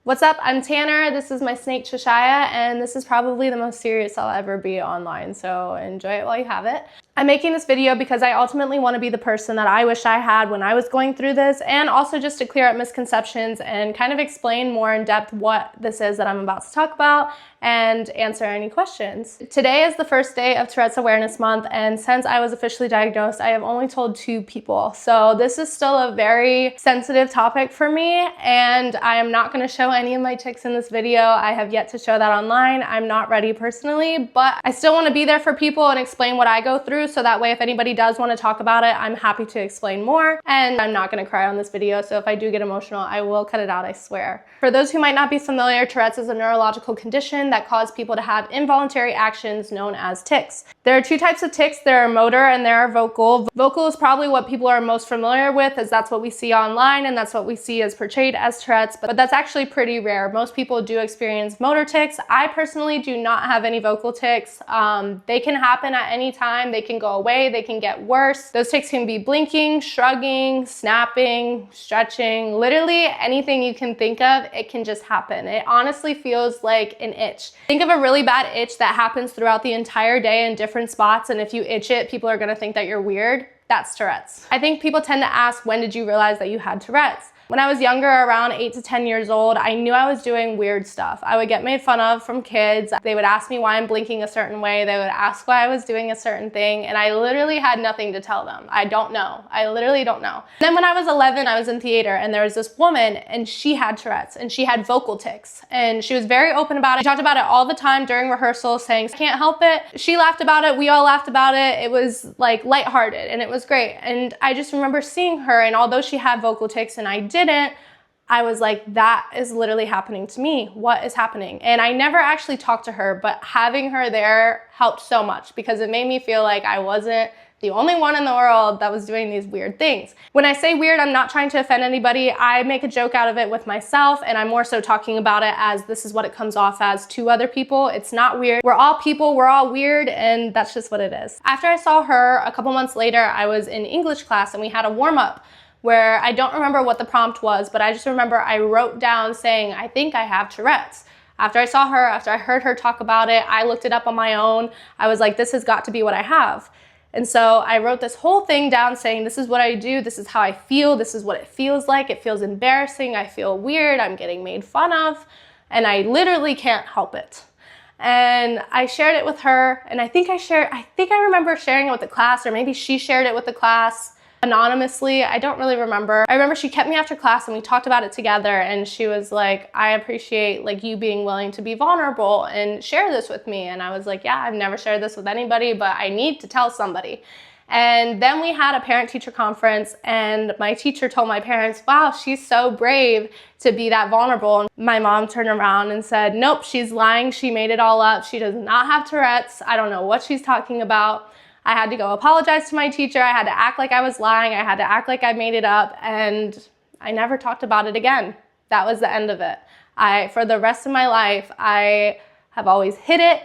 What's up? I'm Tanner. This is my snake Cheshire, and this is probably the most serious I'll ever be online, so enjoy it while you have it. I'm making this video because I ultimately want to be the person that I wish I had when I was going through this, and also just to clear up misconceptions and kind of explain more in depth what this is that I'm about to talk about and answer any questions. Today is the first day of Tourette's Awareness Month, and since I was officially diagnosed, I have only told 2 people. So this is still a very sensitive topic for me, and I am not going to show any of my tics in this video. I have yet to show that online. I'm not ready personally, but I still want to be there for people and explain what I go through, so that way if anybody does want to talk about it, I'm happy to explain more. And I'm not going to cry on this video, so if I do get emotional, I will cut it out, I swear. For those who might not be familiar, Tourette's is a neurological condition that cause people to have involuntary actions known as tics. There are 2 types of tics. There are motor and there are vocal. Vocal is probably what people are most familiar with, as that's what we see online and that's what we see as portrayed as Tourette's, but that's actually pretty rare. Most people do experience motor tics. I personally do not have any vocal tics. They can happen at any time. They can go away. They can get worse. Those tics can be blinking, shrugging, snapping, stretching, literally anything you can think of, it can just happen. It honestly feels like an itch. Think of a really bad itch that happens throughout the entire day in different spots, and if you itch it, people are gonna think that you're weird. That's Tourette's. I think people tend to ask, when did you realize that you had Tourette's? When I was younger, around 8 to 10 years old, I knew I was doing weird stuff. I would get made fun of from kids. They would ask me why I'm blinking a certain way. They would ask why I was doing a certain thing, and I literally had nothing to tell them. I don't know. I literally don't know. Then when I was 11, I was in theater, and there was this woman, and she had Tourette's, and she had vocal tics, and she was very open about it. She talked about it all the time during rehearsal, saying, I can't help it. She laughed about it. We all laughed about it. It was like lighthearted, and it was great. And I just remember seeing her, and although she had vocal tics and I didn't, I was like, that is literally happening to me. What is happening? And I never actually talked to her, but having her there helped so much because it made me feel like I wasn't the only one in the world that was doing these weird things. When I say weird, I'm not trying to offend anybody. I make a joke out of it with myself, and I'm more so talking about it as this is what it comes off as to other people. It's not weird. We're all people, we're all weird, and that's just what it is. After I saw her, a couple months later, I was in English class and we had a warm-up where I don't remember what the prompt was, but I just remember I wrote down saying, I think I have Tourette's. After I saw her, after I heard her talk about it, I looked it up on my own. I was like, this has got to be what I have. And so I wrote this whole thing down saying, this is what I do, this is how I feel, this is what it feels like. It feels embarrassing, I feel weird, I'm getting made fun of, and I literally can't help it. And I shared it with her, and I think I remember sharing it with the class, or maybe she shared it with the class anonymously. I don't really remember. I remember she kept me after class and we talked about it together, and she was like, I appreciate like you being willing to be vulnerable and share this with me. And I was like, yeah, I've never shared this with anybody, but I need to tell somebody. And then we had a parent-teacher conference, and my teacher told my parents, wow, she's so brave to be that vulnerable. And my mom turned around and said, nope, she's lying. She made it all up. She does not have Tourette's. I don't know what she's talking about. I had to go apologize to my teacher. I had to act like I was lying. I had to act like I made it up, and I never talked about it again. That was the end of it. For the rest of my life, I have always hid it.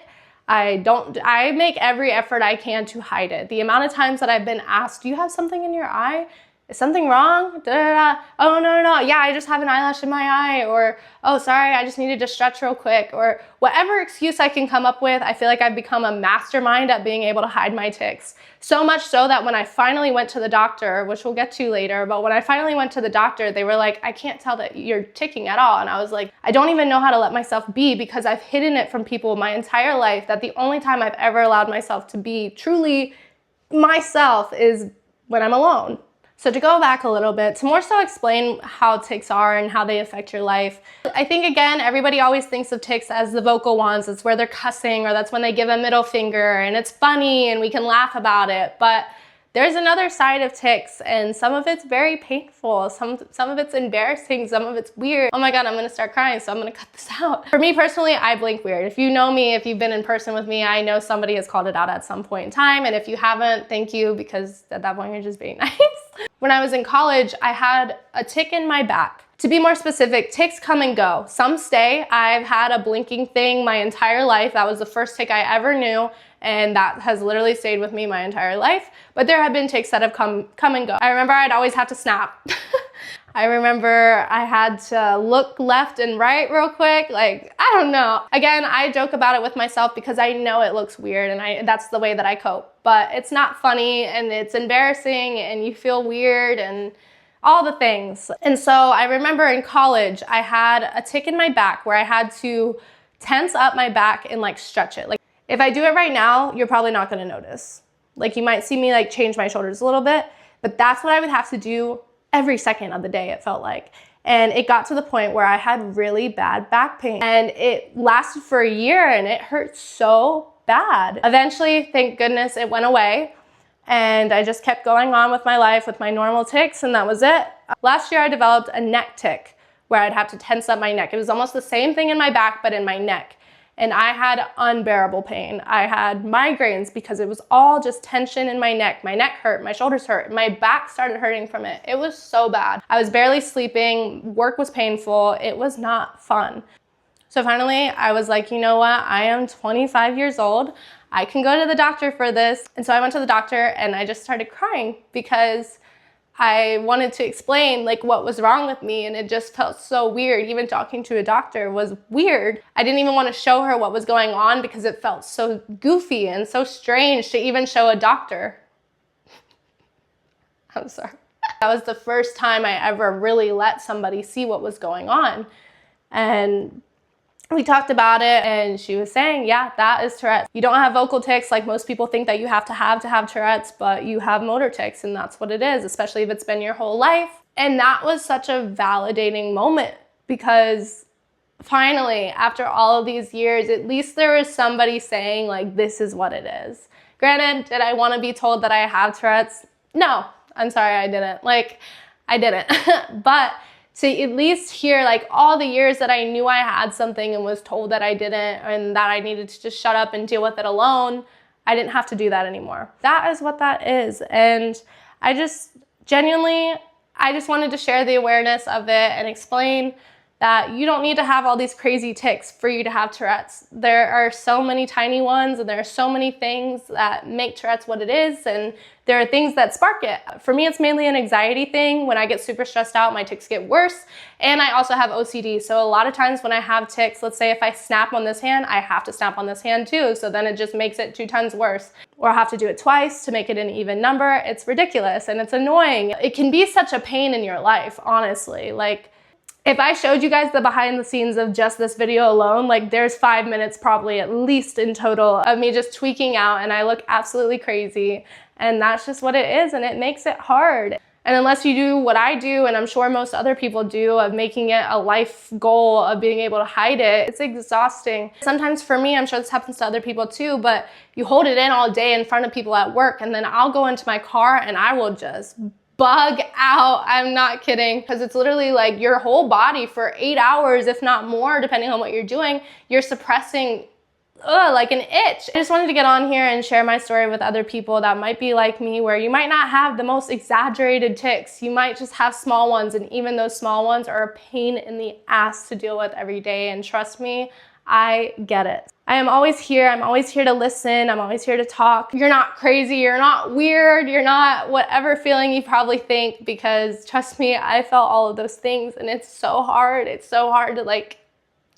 I make every effort I can to hide it. The amount of times that I've been asked, do you have something in your eye? Is something wrong? Da, da, da. Oh, no. Yeah, I just have an eyelash in my eye. Or, oh, sorry, I just needed to stretch real quick. Or whatever excuse I can come up with, I feel like I've become a mastermind at being able to hide my tics. So much so that when I finally went to the doctor, which we'll get to later, but when I finally went to the doctor, they were like, I can't tell that you're ticking at all. And I was like, I don't even know how to let myself be, because I've hidden it from people my entire life, that the only time I've ever allowed myself to be truly myself is when I'm alone. So to go back a little bit, to more so explain how tics are and how they affect your life, I think, again, everybody always thinks of tics as the vocal ones. It's where they're cussing, or that's when they give a middle finger, and it's funny and we can laugh about it. But there's another side of tics, and some of it's very painful. Some of it's embarrassing. Some of it's weird. Oh my God, I'm gonna start crying, so I'm gonna cut this out. For me personally, I blink weird. If you know me, if you've been in person with me, I know somebody has called it out at some point in time. And if you haven't, thank you, because at that point you're just being nice. When I was in college, I had a tic in my back. To be more specific, tics come and go. Some stay. I've had a blinking thing my entire life. That was the first tic I ever knew, and that has literally stayed with me my entire life. But there have been tics that have come and go. I remember I'd always have to snap. I remember I had to look left and right real quick. Like, I don't know. Again, I joke about it with myself because I know it looks weird and that's the way that I cope. But it's not funny and it's embarrassing and you feel weird and all the things. And so I remember in college, I had a tick in my back where I had to tense up my back and like stretch it. Like if I do it right now, you're probably not gonna notice. Like you might see me like change my shoulders a little bit, but that's what I would have to do every second of the day, it felt like. And it got to the point where I had really bad back pain and it lasted for a year and it hurt so bad. Eventually, thank goodness it went away and I just kept going on with my life with my normal tics and that was it. Last year I developed a neck tic where I'd have to tense up my neck. It was almost the same thing in my back but in my neck. And I had unbearable pain. I had migraines because it was all just tension in my neck. My neck hurt, my shoulders hurt, my back started hurting from it. It was so bad. I was barely sleeping, work was painful, it was not fun. So finally, I was like, you know what? I am 25 years old. I can go to the doctor for this. And so I went to the doctor and I just started crying because I wanted to explain like what was wrong with me and it just felt so weird. Even talking to a doctor was weird. I didn't even want to show her what was going on because it felt so goofy and so strange to even show a doctor. I'm sorry. That was the first time I ever really let somebody see what was going on. And we talked about it and she was saying, yeah, that is Tourette's. You don't have vocal tics like most people think that you have to have Tourette's, but you have motor tics and that's what it is, especially if it's been your whole life. And that was such a validating moment because finally, after all of these years, at least there was somebody saying like, this is what it is. Granted, did I want to be told that I have Tourette's? No, I'm sorry, I didn't. Like, I didn't. But to at least hear like all the years that I knew I had something and was told that I didn't and that I needed to just shut up and deal with it alone, I didn't have to do that anymore. That is what that is. And I just genuinely, I just wanted to share the awareness of it and explain that you don't need to have all these crazy tics for you to have Tourette's. There are so many tiny ones and there are so many things that make Tourette's what it is and there are things that spark it. For me, it's mainly an anxiety thing. When I get super stressed out, my tics get worse and I also have OCD. So a lot of times when I have tics, let's say if I snap on this hand, I have to snap on this hand too. So then it just makes it 2 times worse. Or I have to do it twice to make it an even number. It's ridiculous and it's annoying. It can be such a pain in your life, honestly. Like, if I showed you guys the behind the scenes of just this video alone, like there's 5 minutes probably at least in total of me just tweaking out and I look absolutely crazy. And that's just what it is and it makes it hard. And unless you do what I do, and I'm sure most other people do, of making it a life goal of being able to hide it, it's exhausting. Sometimes for me, I'm sure this happens to other people too, but you hold it in all day in front of people at work and then I'll go into my car and I will just bug out. I'm not kidding, because it's literally like your whole body for 8 hours, if not more, depending on what you're doing, you're suppressing like an itch. I just wanted to get on here and share my story with other people that might be like me, where you might not have the most exaggerated tics. You might just have small ones, and even those small ones are a pain in the ass to deal with every day. And trust me, I get it. I am always here. I'm always here to listen. I'm always here to talk. You're not crazy. You're not weird. You're not whatever feeling you probably think, because trust me, I felt all of those things and it's so hard. It's so hard to like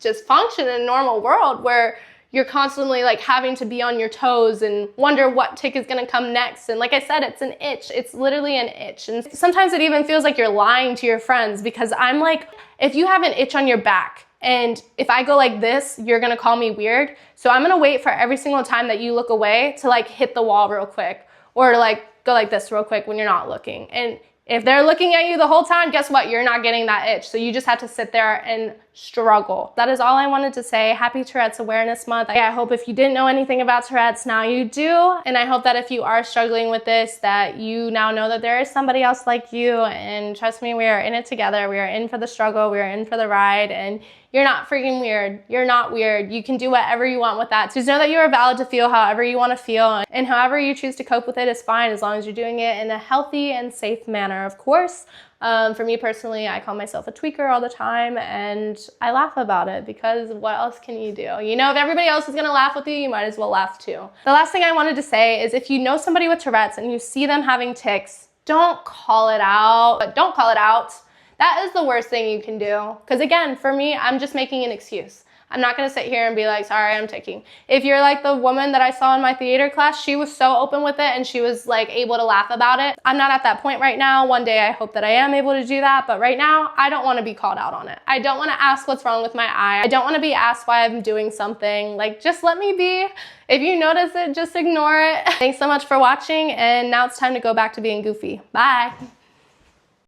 just function in a normal world where you're constantly like having to be on your toes and wonder what tic is gonna come next. And like I said, it's an itch. It's literally an itch. And sometimes it even feels like you're lying to your friends, because I'm like, if you have an itch on your back, and if I go like this, you're gonna call me weird. So I'm gonna wait for every single time that you look away to like hit the wall real quick, or to like go like this real quick when you're not looking. And if they're looking at you the whole time, guess what? You're not getting that itch. So you just have to sit there and struggle. That is all I wanted to say. Happy Tourette's Awareness Month. I hope if you didn't know anything about Tourette's, now you do. And I hope that if you are struggling with this, that you now know that there is somebody else like you. And trust me, we are in it together. We are in for the struggle. We are in for the ride. And you're not freaking weird. You're not weird. You can do whatever you want with that. Just know that you are valid to feel however you want to feel, and however you choose to cope with it is fine, as long as you're doing it in a healthy and safe manner, of course. For me personally, I call myself a tweaker all the time, and I laugh about it, because what else can you do? You know, if everybody else is gonna laugh with you, you might as well laugh too. The last thing I wanted to say is, if you know somebody with Tourette's and you see them having tics, don't call it out. But don't call it out. That is the worst thing you can do. Because again, for me, I'm just making an excuse. I'm not gonna sit here and be like, sorry, I'm taking. If you're like the woman that I saw in my theater class, she was so open with it and she was like able to laugh about it. I'm not at that point right now. One day I hope that I am able to do that, but right now I don't wanna be called out on it. I don't wanna ask what's wrong with my eye. I don't wanna be asked why I'm doing something. Like, just let me be. If you notice it, just ignore it. Thanks so much for watching, and now it's time to go back to being goofy. Bye.